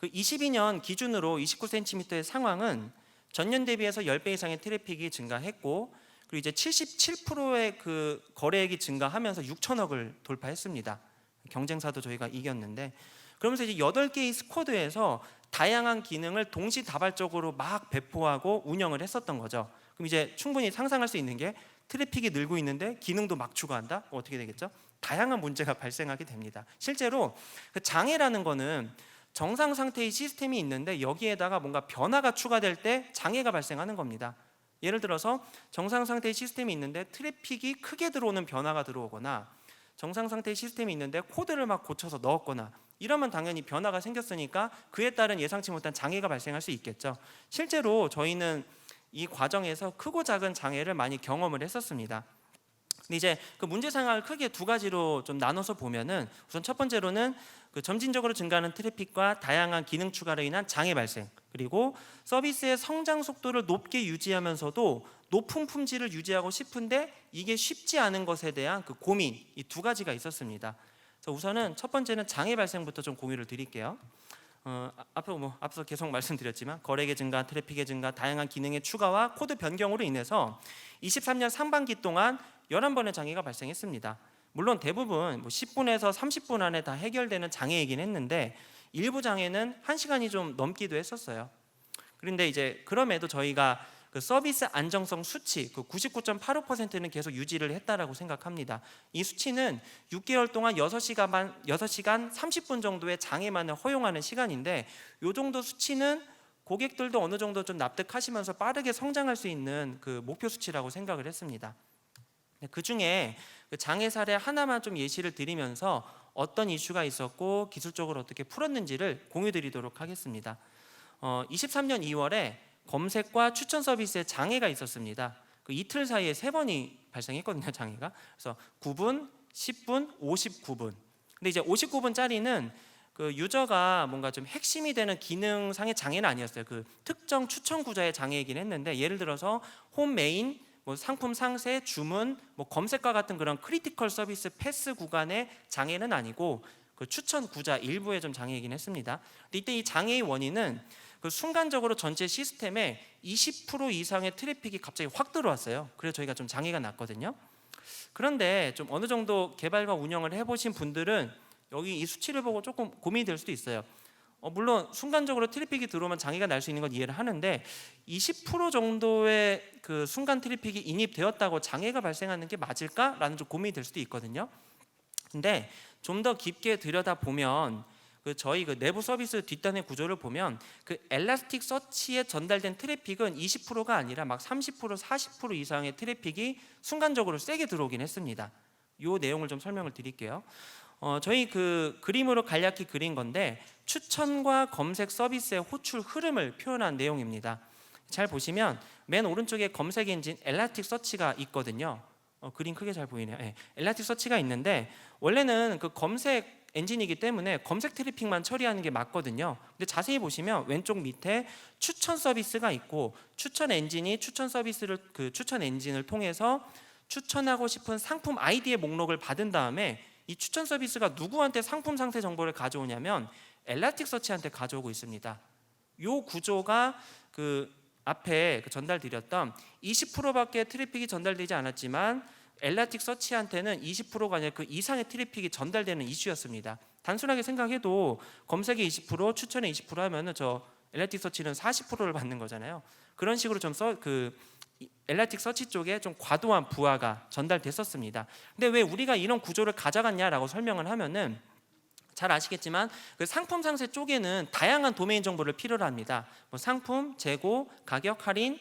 22년 기준으로 29cm의 상황은 전년 대비해서 10배 이상의 트래픽이 증가했고 그리고 이제 77%의 거래액이 증가하면서 6천억을 돌파했습니다. 경쟁사도 저희가 이겼는데 그러면서 이제 8개의 스쿼드에서 다양한 기능을 동시다발적으로 막 배포하고 운영을 했었던 거죠. 그럼 이제 충분히 상상할 수 있는 게 트래픽이 늘고 있는데 기능도 막 추가한다? 어떻게 되겠죠? 다양한 문제가 발생하게 됩니다. 실제로 장애라는 거는 정상 상태의 시스템이 있는데 여기에다가 뭔가 변화가 추가될 때 장애가 발생하는 겁니다. 예를 들어서 정상 상태의 시스템이 있는데 트래픽이 크게 들어오는 변화가 들어오거나 정상 상태의 시스템이 있는데 코드를 막 고쳐서 넣었거나 이러면 당연히 변화가 생겼으니까 그에 따른 예상치 못한 장애가 발생할 수 있겠죠. 실제로 저희는 이 과정에서 크고 작은 장애를 많이 경험을 했었습니다. 근데 이제 그 문제 상황을 크게 두 가지로 좀 나눠서 보면은, 우선 첫 번째로는 그 점진적으로 증가하는 트래픽과 다양한 기능 추가로 인한 장애 발생, 그리고 서비스의 성장 속도를 높게 유지하면서도 높은 품질을 유지하고 싶은데 이게 쉽지 않은 것에 대한 그 고민, 이 두 가지가 있었습니다. 그래서 우선은 첫 번째는 장애 발생부터 좀 공유를 드릴게요. 앞서 계속 말씀드렸지만 거래액의 증가, 트래픽의 증가, 다양한 기능의 추가와 코드 변경으로 인해서 23년 상반기 동안 11번의 장애가 발생했습니다. 물론 대부분 10분에서 30분 안에 다 해결되는 장애이긴 했는데 일부 장애는 1시간이 좀 넘기도 했었어요. 그런데 이제 그럼에도 저희가 그 서비스 안정성 수치 그 99.85%는 계속 유지를 했다라고 생각합니다. 이 수치는 6개월 동안 6시간 30분 정도의 장애만을 허용하는 시간인데, 이 정도 수치는 고객들도 어느 정도 좀 납득하시면서 빠르게 성장할 수 있는 그 목표 수치라고 생각을 했습니다. 그 중에 장애 사례 하나만 좀 예시를 드리면서 어떤 이슈가 있었고 기술적으로 어떻게 풀었는지를 공유드리도록 하겠습니다. 23년 2월에 검색과 추천 서비스에 장애가 있었습니다. 그 이틀 사이에 3번이 발생했거든요, 장애가. 그래서 9분, 10분, 59분. 근데 이제 59분짜리는 그 유저가 뭔가 좀 핵심이 되는 기능상의 장애는 아니었어요. 그 특정 추천 구자의 장애이긴 했는데, 예를 들어서 홈 메인, 뭐 상품 상세, 주문, 뭐 검색과 같은 그런 크리티컬 서비스 패스 구간의 장애는 아니고 그 추천 구자 일부의 좀 장애이긴 했습니다. 근데 이때 이 장애의 원인은 그 순간적으로 전체 시스템에 20% 이상의 트래픽이 갑자기 확 들어왔어요. 그래서 저희가 좀 장애가 났거든요. 그런데 좀 어느 정도 개발과 운영을 해보신 분들은 여기 이 수치를 보고 조금 고민이 될 수도 있어요. 물론 순간적으로 트래픽이 들어오면 장애가 날 수 있는 건 이해를 하는데 20% 정도의 그 순간 트래픽이 인입되었다고 장애가 발생하는 게 맞을까라는 좀 고민이 될 수도 있거든요. 근데 좀 더 깊게 들여다보면 저희 그 내부 서비스 뒷단의 구조를 보면 그 엘라스틱 서치에 전달된 트래픽은 20%가 아니라 막 30%, 40% 이상의 트래픽이 순간적으로 세게 들어오긴 했습니다. 이 내용을 좀 설명을 드릴게요. 저희 그 그림으로 간략히 그린 건데 추천과 검색 서비스의 호출 흐름을 표현한 내용입니다. 잘 보시면 맨 오른쪽에 검색 엔진 엘라스틱 서치가 있거든요. 그림 크게 잘 보이네요. 네, 엘라스틱 서치가 있는데 원래는 그 검색 엔진이기 때문에 검색 트래픽만 처리하는 게 맞거든요. 근데 자세히 보시면 왼쪽 밑에 추천 서비스가 있고 추천 엔진이 추천 서비스를 그 추천 엔진을 통해서 추천하고 싶은 상품 아이디의 목록을 받은 다음에 이 추천 서비스가 누구한테 상품 상세 정보를 가져오냐면 엘라스틱 서치한테 가져오고 있습니다. 이 구조가 그 앞에 전달드렸던 20%밖에 트래픽이 전달되지 않았지만 엘라스틱 서치한테는 20%가 아니라 그 이상의 트래픽이 전달되는 이슈였습니다. 단순하게 생각해도 검색에 20%, 추천에 20% 하면은 저 엘라스틱 서치는 40%를 받는 거잖아요. 그런 식으로 좀 엘라스틱 서치 쪽에 좀 과도한 부하가 전달됐었습니다. 근데 왜 우리가 이런 구조를 가져갔냐라고 설명을 하면은 잘 아시겠지만 그 상품 상세 쪽에는 다양한 도메인 정보를 필요로 합니다. 뭐 상품, 재고, 가격, 할인,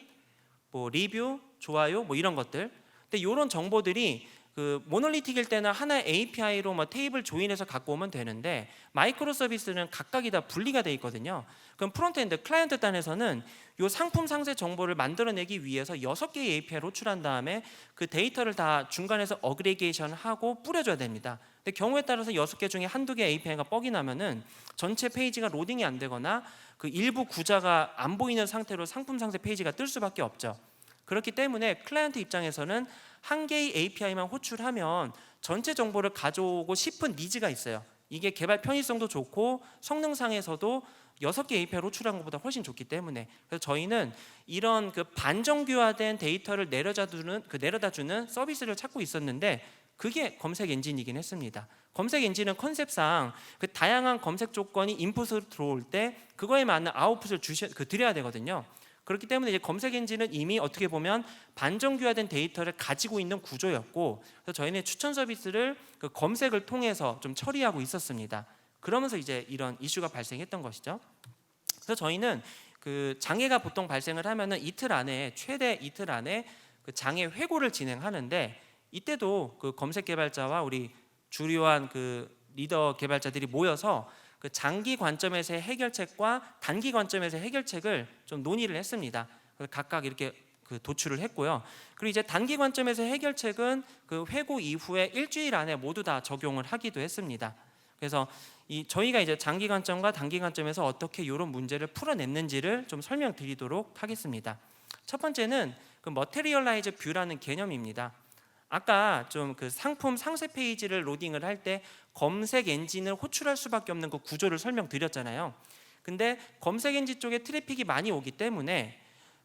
뭐 리뷰, 좋아요, 뭐 이런 것들. 근데 이런 정보들이 그 모놀리틱일 때는 하나의 API로 뭐 테이블 조인해서 갖고 오면 되는데 마이크로 서비스는 각각이 다 분리가 돼 있거든요. 그럼 프론트엔드 클라이언트 단에서는 이 상품 상세 정보를 만들어내기 위해서 6개의 API를 호출한 다음에 그 데이터를 다 중간에서 어그리게이션하고 뿌려줘야 됩니다. 근데 경우에 따라서 6개 중에 한두 개 API가 뻑이 나면은 전체 페이지가 로딩이 안 되거나 그 일부 구자가 안 보이는 상태로 상품 상세 페이지가 뜰 수밖에 없죠. 그렇기 때문에 클라이언트 입장에서는 한 개의 API만 호출하면 전체 정보를 가져오고 싶은 니즈가 있어요. 이게 개발 편의성도 좋고 성능상에서도 6개 API를 호출한 것보다 훨씬 좋기 때문에, 그래서 저희는 이런 그 반정교화된 데이터를 내려다주는 서비스를 찾고 있었는데 그게 검색 엔진이긴 했습니다. 검색 엔진은 컨셉상 그 다양한 검색 조건이 인풋으로 들어올 때 그거에 맞는 아웃풋을 드려야 되거든요. 그렇기 때문에 이제 검색 엔진은 이미 어떻게 보면 반정교화된 데이터를 가지고 있는 구조였고, 그래서 저희는 추천 서비스를 그 검색을 통해서 좀 처리하고 있었습니다. 그러면서 이제 이런 이슈가 발생했던 것이죠. 그래서 저희는 그 장애가 보통 발생을 하면은 최대 이틀 안에 그 장애 회고를 진행하는데, 이때도 그 검색 개발자와 우리 주요한 그 리더 개발자들이 모여서 그 장기 관점에서의 해결책과 단기 관점에서의 해결책을 좀 논의를 했습니다. 그래서 각각 이렇게 그 도출을 했고요. 그리고 이제 단기 관점에서의 해결책은 그 회고 이후에 일주일 안에 모두 다 적용을 하기도 했습니다. 그래서 저희가 이제 장기 관점과 단기 관점에서 어떻게 이런 문제를 풀어냈는지를 좀 설명드리도록 하겠습니다. 첫 번째는 그 머테리얼라이즈 뷰라는 개념입니다. 아까 좀 그 상품 상세 페이지를 로딩을 할 때 검색 엔진을 호출할 수밖에 없는 그 구조를 설명드렸잖아요. 근데 검색 엔진 쪽에 트래픽이 많이 오기 때문에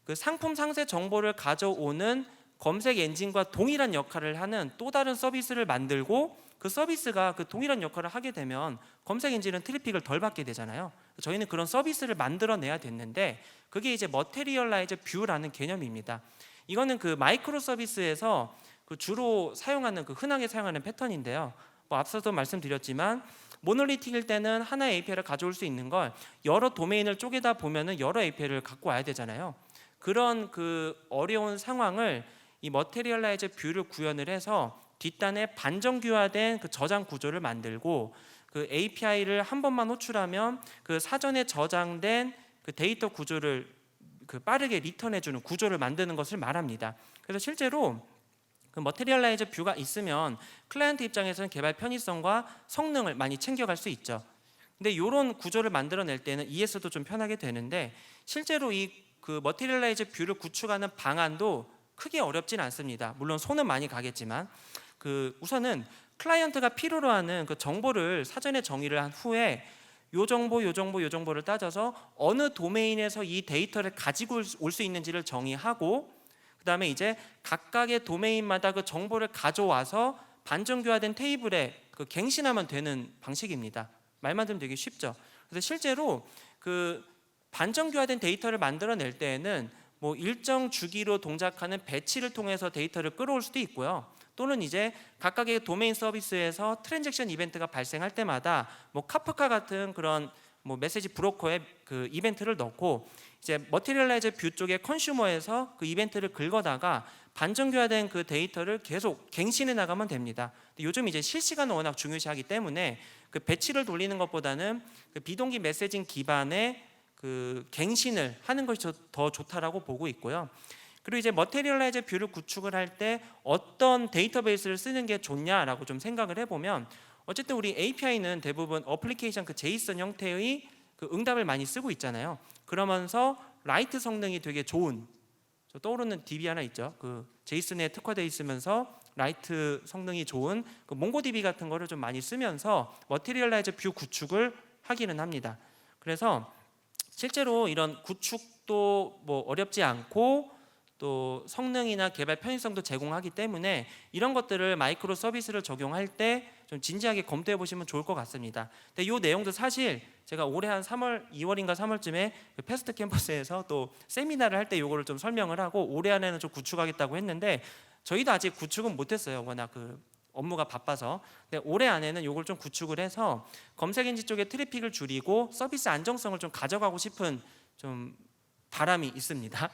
그 상품 상세 정보를 가져오는 검색 엔진과 동일한 역할을 하는 또 다른 서비스를 만들고 그 서비스가 그 동일한 역할을 하게 되면 검색 엔진은 트래픽을 덜 받게 되잖아요. 저희는 그런 서비스를 만들어내야 됐는데 그게 이제 머테리얼라이즈 뷰라는 개념입니다. 이거는 그 마이크로 서비스에서 그 주로 사용하는 그 흔하게 사용하는 패턴인데요. 뭐 앞서도 말씀드렸지만 모놀리틱일 때는 하나의 API를 가져올 수 있는 걸 여러 도메인을 쪼개다 보면은 여러 API를 갖고 와야 되잖아요. 그런 그 어려운 상황을 이 머테리얼라이즈 뷰를 구현을 해서 뒷단에 반정규화된 그 저장 구조를 만들고 그 API를 한 번만 호출하면 그 사전에 저장된 그 데이터 구조를 그 빠르게 리턴해주는 구조를 만드는 것을 말합니다. 그래서 실제로 그 머테리얼라이즈 뷰가 있으면 클라이언트 입장에서는 개발 편의성과 성능을 많이 챙겨갈 수 있죠. 근데 이런 구조를 만들어낼 때는 ES도 좀 편하게 되는데 실제로 이 그 머테리얼라이즈 뷰를 구축하는 방안도 크게 어렵진 않습니다. 물론 손은 많이 가겠지만 그 우선은 클라이언트가 필요로 하는 그 정보를 사전에 정의를 한 후에 요 정보를 따져서 어느 도메인에서 이 데이터를 가지고 올 수 있는지를 정의하고 그 다음에 이제 각각의 도메인마다 그 정보를 가져와서 반정교화된 테이블에 그 갱신하면 되는 방식입니다. 말만 들으면 되게 쉽죠. 그래서 실제로 그 반정교화된 데이터를 만들어낼 때에는 뭐 일정 주기로 동작하는 배치를 통해서 데이터를 끌어올 수도 있고요. 또는 이제 각각의 도메인 서비스에서 트랜잭션 이벤트가 발생할 때마다 뭐 카프카 같은 그런 뭐 메시지 브로커에 그 이벤트를 넣고 이제 머테리얼라이즈 뷰 쪽의 컨슈머에서 그 이벤트를 긁어다가 반정교화된 그 데이터를 계속 갱신해 나가면 됩니다. 요즘 이제 실시간을 워낙 중요시하기 때문에 그 배치를 돌리는 것보다는 그 비동기 메시징 기반의 그 갱신을 하는 것이 더 좋다라고 보고 있고요. 그리고 이제 머테리얼라이즈 뷰를 구축을 할 때 어떤 데이터베이스를 쓰는 게 좋냐라고 좀 생각을 해보면 어쨌든 우리 API는 대부분 어플리케이션 그 제이슨 형태의 그 응답을 많이 쓰고 있잖아요. 그러면서 라이트 성능이 되게 좋은 떠오르는 DB 하나 있죠. 그 제이슨에 특화되어 있으면서 라이트 성능이 좋은 그 몽고DB 같은 거를 좀 많이 쓰면서 머테리얼라이즈 뷰 구축을 하기는 합니다. 그래서 실제로 이런 구축도 뭐 어렵지 않고 또 성능이나 개발 편의성도 제공하기 때문에 이런 것들을 마이크로 서비스를 적용할 때 좀 진지하게 검토해 보시면 좋을 것 같습니다. 근데 이 내용도 사실 제가 올해 한 2월인가 3월쯤에 그 패스트 캠퍼스에서 또 세미나를 할 때 이거를 좀 설명을 하고 올해 안에는 좀 구축하겠다고 했는데 저희도 아직 구축은 못했어요. 워낙 그 업무가 바빠서. 근데 올해 안에는 이걸 좀 구축을 해서 검색 엔진 쪽에 트래픽을 줄이고 서비스 안정성을 좀 가져가고 싶은 좀 바람이 있습니다.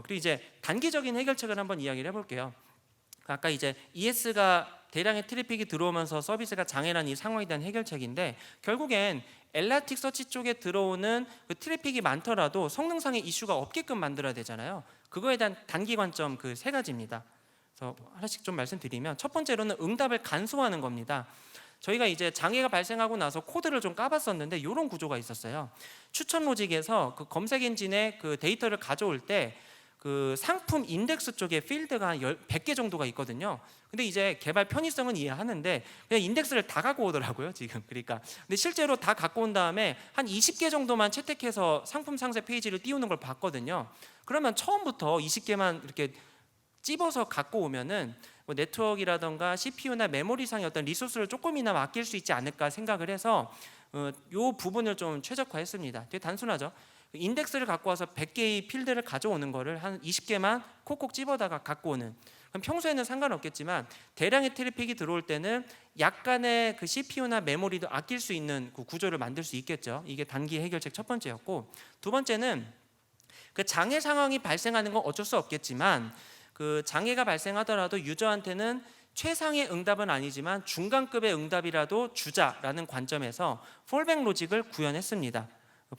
그리고 이제 단기적인 해결책을 한번 이야기를 해볼게요. 아까 이제 ES가 대량의 트래픽이 들어오면서 서비스가 장애난 이 상황에 대한 해결책인데 결국엔 엘라스틱 서치 쪽에 들어오는 그 트래픽이 많더라도 성능상의 이슈가 없게끔 만들어야 되잖아요. 그거에 대한 단기 관점 그 세 가지입니다. 그래서 하나씩 좀 말씀드리면 첫 번째로는 응답을 간소화하는 겁니다. 저희가 이제 장애가 발생하고 나서 코드를 좀 까봤었는데 이런 구조가 있었어요. 추천 로직에서 그 검색 엔진에 그 데이터를 가져올 때 그 상품 인덱스 쪽에 필드가 한 100개 정도가 있거든요. 근데 이제 개발 편의성은 이해하는데 그냥 인덱스를 다 갖고 오더라고요 지금. 그러니까 근데 실제로 다 갖고 온 다음에 한 20개 정도만 채택해서 상품 상세 페이지를 띄우는 걸 봤거든요. 그러면 처음부터 20개만 이렇게 찝어서 갖고 오면은 뭐 네트워크라던가 CPU나 메모리상의 어떤 리소스를 조금이나마 아낄 수 있지 않을까 생각을 해서 이 부분을 좀 최적화했습니다. 되게 단순하죠. 인덱스를 갖고 와서 100개의 필드를 가져오는 거를 한 20개만 콕콕 집어다가 갖고 오는. 그럼 평소에는 상관없겠지만 대량의 트래픽이 들어올 때는 약간의 그 CPU나 메모리도 아낄 수 있는 그 구조를 만들 수 있겠죠. 이게 단기 해결책 첫 번째였고, 두 번째는 그 장애 상황이 발생하는 건 어쩔 수 없겠지만 그 장애가 발생하더라도 유저한테는 최상의 응답은 아니지만 중간급의 응답이라도 주자라는 관점에서 폴백 로직을 구현했습니다.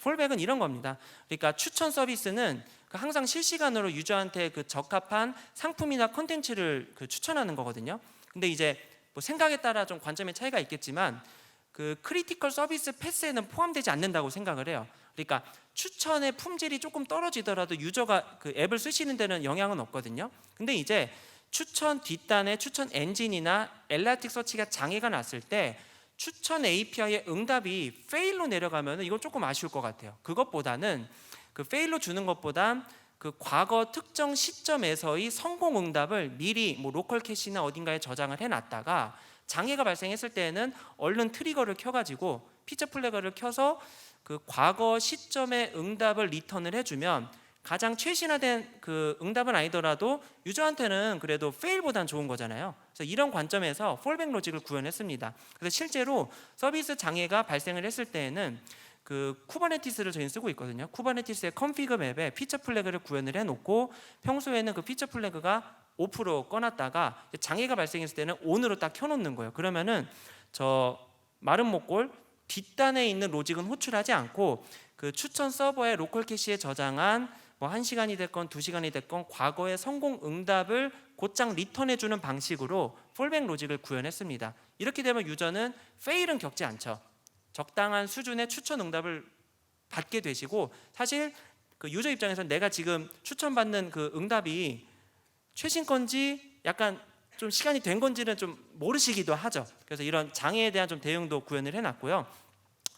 폴백은 이런 겁니다. 그러니까 추천 서비스는 항상 실시간으로 유저한테 그 적합한 상품이나 컨텐츠를 추천하는 거거든요. 근데 이제 뭐 생각에 따라 좀 관점의 차이가 있겠지만 그 크리티컬 서비스 패스에는 포함되지 않는다고 생각을 해요. 그러니까 추천의 품질이 조금 떨어지더라도 유저가 그 앱을 쓰시는 데는 영향은 없거든요. 근데 이제 추천 뒷단에 추천 엔진이나 엘라스틱 서치가 장애가 났을 때 추천 API의 응답이 페일로 내려가면 이건 조금 아쉬울 것 같아요. 그것보다는 그 페일로 주는 것보다 그 과거 특정 시점에서의 성공 응답을 미리 뭐 로컬 캐시나 어딘가에 저장을 해놨다가 장애가 발생했을 때에는 얼른 트리거를 켜가지고 피처 플래그를 켜서 그 과거 시점의 응답을 리턴을 해주면 가장 최신화된 그 응답은 아니더라도 유저한테는 그래도 페일보단 좋은 거잖아요. 그래서 이런 관점에서 폴백 로직을 구현했습니다. 그래서 실제로 서비스 장애가 발생을 했을 때에는 그 쿠버네티스를 저희는 쓰고 있거든요. 쿠버네티스의 컨피그 맵에 피처 플래그를 구현을 해놓고 평소에는 그 피처 플래그가 오프로 꺼놨다가 장애가 발생했을 때는 온으로 딱 켜놓는 거예요. 그러면은 저 마른 목골 뒷단에 있는 로직은 호출하지 않고 그 추천 서버에 로컬 캐시에 저장한 뭐 1시간이 됐건 2시간이 됐건 과거의 성공 응답을 곧장 리턴해주는 방식으로 폴백 로직을 구현했습니다. 이렇게 되면 유저는 페일은 겪지 않죠. 적당한 수준의 추천 응답을 받게 되시고 사실 그 유저 입장에서는 내가 지금 추천받는 그 응답이 최신 건지 약간 좀 시간이 된 건지는 좀 모르시기도 하죠. 그래서 이런 장애에 대한 좀 대응도 구현을 해놨고요.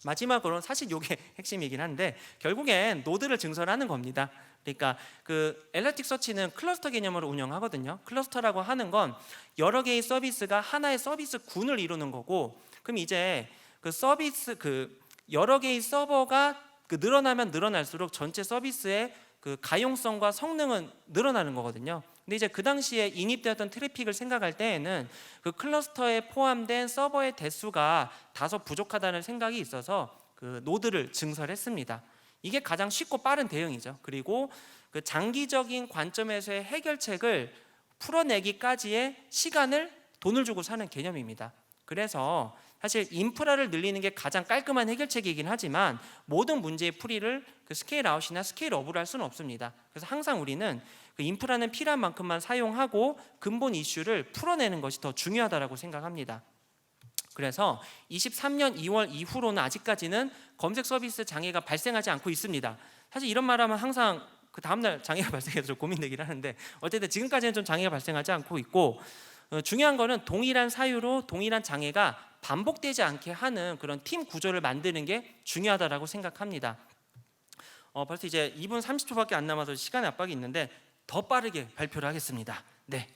마지막으로는 사실 이게 핵심이긴 한데 결국엔 노드를 증설하는 겁니다. 그러니까 그 엘라스틱 서치는 클러스터 개념으로 운영하거든요. 클러스터라고 하는 건 여러 개의 서비스가 하나의 서비스 군을 이루는 거고, 그럼 이제 그 서비스 그 여러 개의 서버가 그 늘어나면 늘어날수록 전체 서비스의 그 가용성과 성능은 늘어나는 거거든요. 근데 이제 그 당시에 인입되었던 트래픽을 생각할 때에는 그 클러스터에 포함된 서버의 대수가 다소 부족하다는 생각이 있어서 그 노드를 증설했습니다. 이게 가장 쉽고 빠른 대응이죠. 그리고 그 장기적인 관점에서의 해결책을 풀어내기까지의 시간을 돈을 주고 사는 개념입니다. 그래서 사실 인프라를 늘리는 게 가장 깔끔한 해결책이긴 하지만 모든 문제의 풀이를 그 스케일 아웃이나 스케일 업으로 할 수는 없습니다. 그래서 항상 우리는 그 인프라는 필요한 만큼만 사용하고 근본 이슈를 풀어내는 것이 더 중요하다고 생각합니다. 그래서 23년 2월 이후로는 아직까지는 검색 서비스 장애가 발생하지 않고 있습니다. 사실 이런 말하면 항상 그 다음날 장애가 발생해서 좀 고민되긴 하는데 어쨌든 지금까지는 좀 장애가 발생하지 않고 있고, 중요한 거는 동일한 사유로 동일한 장애가 반복되지 않게 하는 그런 팀 구조를 만드는 게 중요하다고 생각합니다. 벌써 이제 2분 30초밖에 안 남아서 시간의 압박이 있는데 더 빠르게 발표를 하겠습니다. 네.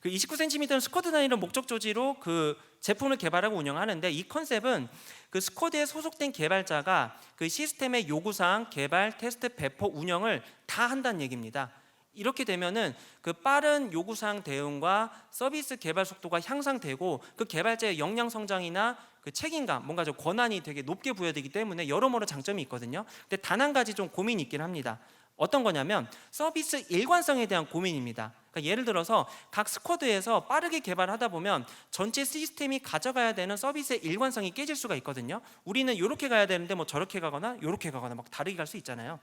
그 29cm는 스쿼드 단위로 목적 조지로 그 제품을 개발하고 운영하는데, 이 컨셉은 그 스쿼드에 소속된 개발자가 그 시스템의 요구사항 개발, 테스트, 배포, 운영을 다 한다는 얘기입니다. 이렇게 되면은 그 빠른 요구사항 대응과 서비스 개발 속도가 향상되고 그 개발자의 역량 성장이나 그 책임감, 뭔가 좀 권한이 되게 높게 부여되기 때문에 여러모로 장점이 있거든요. 근데 단 한 가지 좀 고민이 있긴 합니다. 어떤 거냐면 서비스 일관성에 대한 고민입니다. 그러니까 예를 들어서 각 스쿼드에서 빠르게 개발하다 보면 전체 시스템이 가져가야 되는 서비스의 일관성이 깨질 수가 있거든요. 우리는 이렇게 가야 되는데 뭐 저렇게 가거나 이렇게 가거나 막 다르게 갈 수 있잖아요.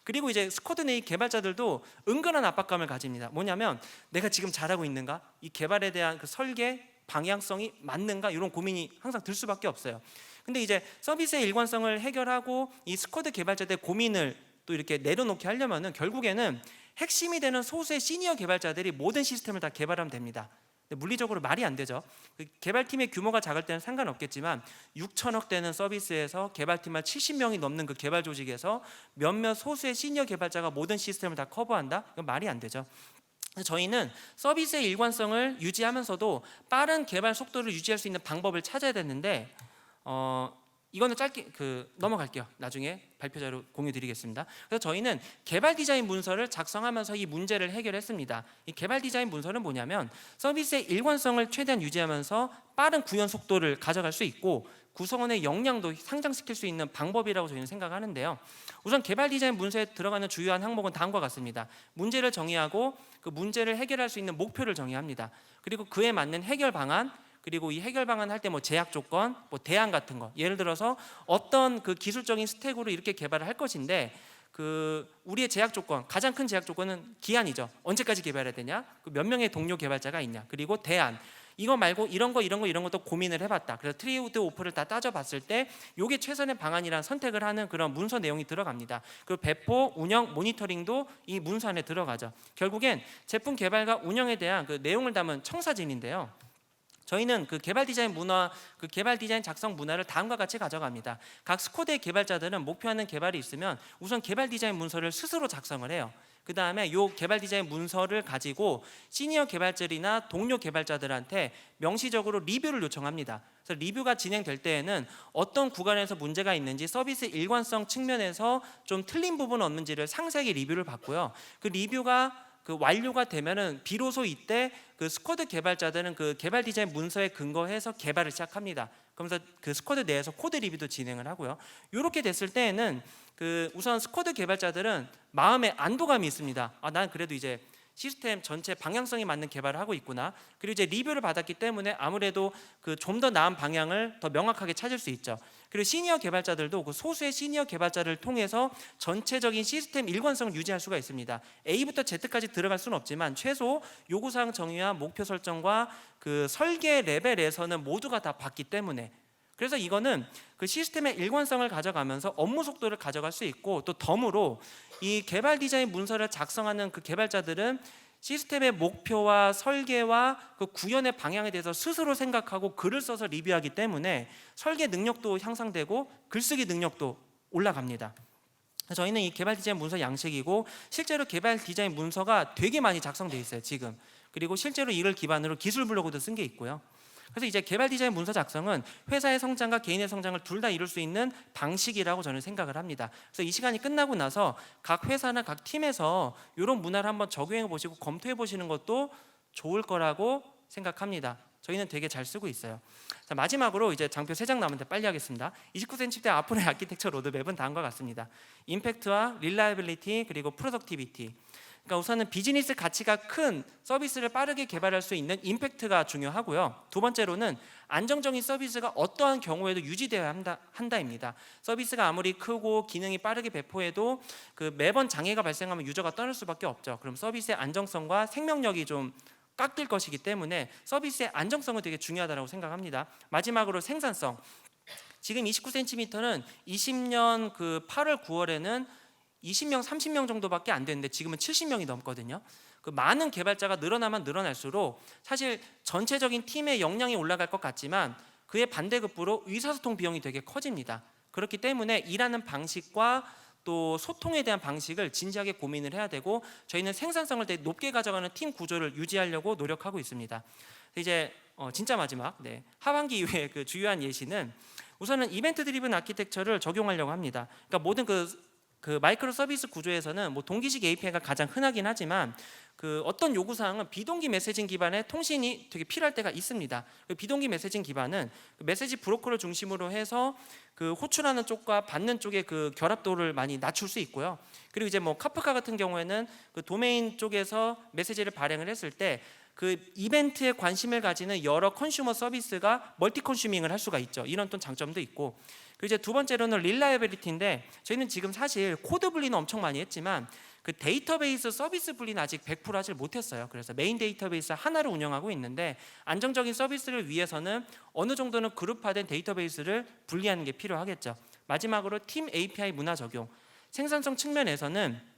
그리고 이제 스쿼드 내의 개발자들도 은근한 압박감을 가집니다. 뭐냐면 내가 지금 잘하고 있는가? 이 개발에 대한 그 설계 방향성이 맞는가? 이런 고민이 항상 들 수밖에 없어요. 근데 이제 서비스의 일관성을 해결하고 이 스쿼드 개발자들의 고민을 또 이렇게 내려놓게 하려면은 결국에는 핵심이 되는 소수의 시니어 개발자들이 모든 시스템을 다 개발하면 됩니다. 근데 물리적으로 말이 안 되죠. 개발팀의 규모가 작을 때는 상관없겠지만 6천억 되는 서비스에서 개발팀만 70명이 넘는 그 개발 조직에서 몇몇 소수의 시니어 개발자가 모든 시스템을 다 커버한다? 이건 말이 안 되죠. 저희는 서비스의 일관성을 유지하면서도 빠른 개발 속도를 유지할 수 있는 방법을 찾아야 되는데 이거는 짧게 넘어갈게요. 나중에 발표 자료 공유 드리겠습니다. 그래서 저희는 개발 디자인 문서를 작성하면서 이 문제를 해결했습니다. 이 개발 디자인 문서는 뭐냐면 서비스의 일관성을 최대한 유지하면서 빠른 구현 속도를 가져갈 수 있고 구성원의 역량도 상장시킬 수 있는 방법이라고 저희는 생각하는데요. 우선 개발 디자인 문서에 들어가는 주요한 항목은 다음과 같습니다. 문제를 정의하고 그 문제를 해결할 수 있는 목표를 정의합니다. 그리고 그에 맞는 해결 방안, 그리고 이 해결 방안 할 때 뭐 제약 조건, 뭐 대안 같은 거, 예를 들어서 어떤 그 기술적인 스택으로 이렇게 개발을 할 것인데 그 우리의 제약 조건, 가장 큰 제약 조건은 기한이죠. 언제까지 개발해야 되냐, 몇 명의 동료 개발자가 있냐, 그리고 대안, 이거 말고 이런 것도 고민을 해봤다. 그래서 트레이드 오프를 다 따져봤을 때 이게 최선의 방안이라는 선택을 하는 그런 문서 내용이 들어갑니다. 그리고 배포, 운영, 모니터링도 이 문서 안에 들어가죠. 결국엔 제품 개발과 운영에 대한 그 내용을 담은 청사진인데요. 저희는 그 개발 디자인 문화, 그 개발 디자인 작성 문화를 다음과 같이 가져갑니다. 각 스쿼드의 개발자들은 목표하는 개발이 있으면 우선 개발 디자인 문서를 스스로 작성을 해요. 그 다음에 이 개발 디자인 문서를 가지고 시니어 개발자들이나 동료 개발자들한테 명시적으로 리뷰를 요청합니다. 그래서 리뷰가 진행될 때에는 어떤 구간에서 문제가 있는지, 서비스 일관성 측면에서 좀 틀린 부분은 없는지를 상세하게 리뷰를 받고요. 그 리뷰가 그 완료가 되면은 비로소 이때 그 스쿼드 개발자들은 그 개발 디자인 문서에 근거해서 개발을 시작합니다. 그러면서 그 스쿼드 내에서 코드 리뷰도 진행을 하고요. 이렇게 됐을 때에는 그 우선 스쿼드 개발자들은 마음에 안도감이 있습니다. 난 그래도 이제 시스템 전체 방향성이 맞는 개발을 하고 있구나. 그리고 이제 리뷰를 받았기 때문에 아무래도 그 좀 더 나은 방향을 더 명확하게 찾을 수 있죠. 그리고 시니어 개발자들도 그 소수의 시니어 개발자를 통해서 전체적인 시스템 일관성을 유지할 수가 있습니다. A부터 Z까지 들어갈 수는 없지만 최소 요구사항 정의와 목표 설정과 그 설계 레벨에서는 모두가 다 봤기 때문에, 그래서 이거는 그 시스템의 일관성을 가져가면서 업무 속도를 가져갈 수 있고, 또 덤으로 이 개발 디자인 문서를 작성하는 그 개발자들은 시스템의 목표와 설계와 그 구현의 방향에 대해서 스스로 생각하고 글을 써서 리뷰하기 때문에 설계 능력도 향상되고 글쓰기 능력도 올라갑니다. 저희는 이 개발 디자인 문서 양식이고 실제로 개발 디자인 문서가 되게 많이 작성돼 있어요 지금. 그리고 실제로 이를 기반으로 기술 블로그도 쓴 게 있고요. 그래서 이제 개발 디자인 문서 작성은 회사의 성장과 개인의 성장을 둘 다 이룰 수 있는 방식이라고 저는 생각을 합니다. 그래서 이 시간이 끝나고 나서 각 회사나 각 팀에서 이런 문화를 한번 적용해 보시고 검토해 보시는 것도 좋을 거라고 생각합니다. 저희는 되게 잘 쓰고 있어요. 자, 마지막으로 이제 장표 3장 남은데 빨리 하겠습니다. 29cm 앞으로의 아키텍처 로드맵은 다음과 같습니다. 임팩트와 릴라이빌리티, 그리고 프로덕티비티. 그러니까 우선은 비즈니스 가치가 큰 서비스를 빠르게 개발할 수 있는 임팩트가 중요하고요. 두 번째로는 안정적인 서비스가 어떠한 경우에도 유지되어야 한다입니다. 서비스가 아무리 크고 기능이 빠르게 배포해도 그 매번 장애가 발생하면 유저가 떠날 수밖에 없죠. 그럼 서비스의 안정성과 생명력이 좀 깎일 것이기 때문에 서비스의 안정성은 되게 중요하다고 생각합니다. 마지막으로 생산성. 지금 29cm는 20년 그 8월 9월에는 20명, 30명 정도밖에 안 되는데 지금은 70명이 넘거든요. 그 많은 개발자가 늘어나면 늘어날수록 사실 전체적인 팀의 역량이 올라갈 것 같지만 그의 반대급부로 의사소통 비용이 되게 커집니다. 그렇기 때문에 일하는 방식과 또 소통에 대한 방식을 진지하게 고민을 해야 되고, 저희는 생산성을 되게 높게 가져가는 팀 구조를 유지하려고 노력하고 있습니다. 이제 진짜 마지막 하반기 이후에 그 주요한 예시는 우선은 이벤트 드리븐 아키텍처를 적용하려고 합니다. 그러니까 모든 그 마이크로 서비스 구조에서는 뭐 동기식 API가 가장 흔하긴 하지만 그 어떤 요구 사항은 비동기 메시징 기반의 통신이 되게 필요할 때가 있습니다. 그 비동기 메시징 기반은 그 메시지 브로커를 중심으로 해서 그 호출하는 쪽과 받는 쪽의 그 결합도를 많이 낮출 수 있고요. 그리고 이제 뭐 카프카 같은 경우에는 그 도메인 쪽에서 메시지를 발행을 했을 때 그 이벤트에 관심을 가지는 여러 컨슈머 서비스가 멀티 컨슈밍을 할 수가 있죠. 이런 또 장점도 있고, 그리고 이제 두 번째로는 릴라이빌리티인데, 저희는 지금 사실 코드 분리는 엄청 많이 했지만 그 데이터베이스 서비스 분리는 아직 100% 하지 못했어요. 그래서 메인 데이터베이스 하나를 운영하고 있는데 안정적인 서비스를 위해서는 어느 정도는 그룹화된 데이터베이스를 분리하는 게 필요하겠죠. 마지막으로 팀 API 문화 적용. 생산성 측면에서는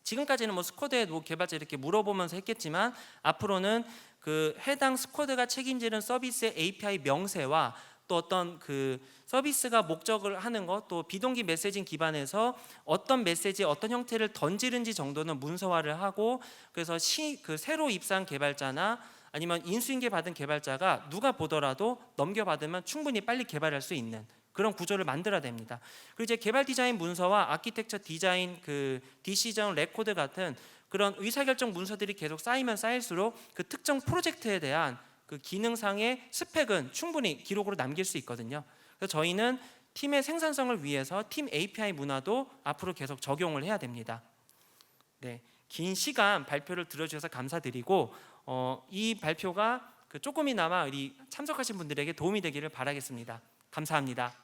지금까지는 뭐 스쿼드에 뭐 개발자 이렇게 물어보면서 했겠지만 앞으로는 그 해당 스쿼드가 책임지는 서비스의 API 명세와 또 어떤 그 서비스가 목적을 하는 것, 또 비동기 메시징 기반에서 어떤 메시지 어떤 형태를 던지는지 정도는 문서화를 하고, 그래서 그 새로 입사한 개발자나 아니면 인수인계 받은 개발자가 누가 보더라도 넘겨받으면 충분히 빨리 개발할 수 있는 그런 구조를 만들어야 됩니다. 그리고 이제 개발 디자인 문서와 아키텍처 디자인 그 디시전 레코드 같은 그런 의사결정 문서들이 계속 쌓이면 쌓일수록 그 특정 프로젝트에 대한 그 기능상의 스펙은 충분히 기록으로 남길 수 있거든요. 그래서 저희는 팀의 생산성을 위해서 팀 API 문화도 앞으로 계속 적용을 해야 됩니다. 네, 긴 시간 발표를 들어주셔서 감사드리고 이 발표가 조금이나마 우리 참석하신 분들에게 도움이 되기를 바라겠습니다. 감사합니다.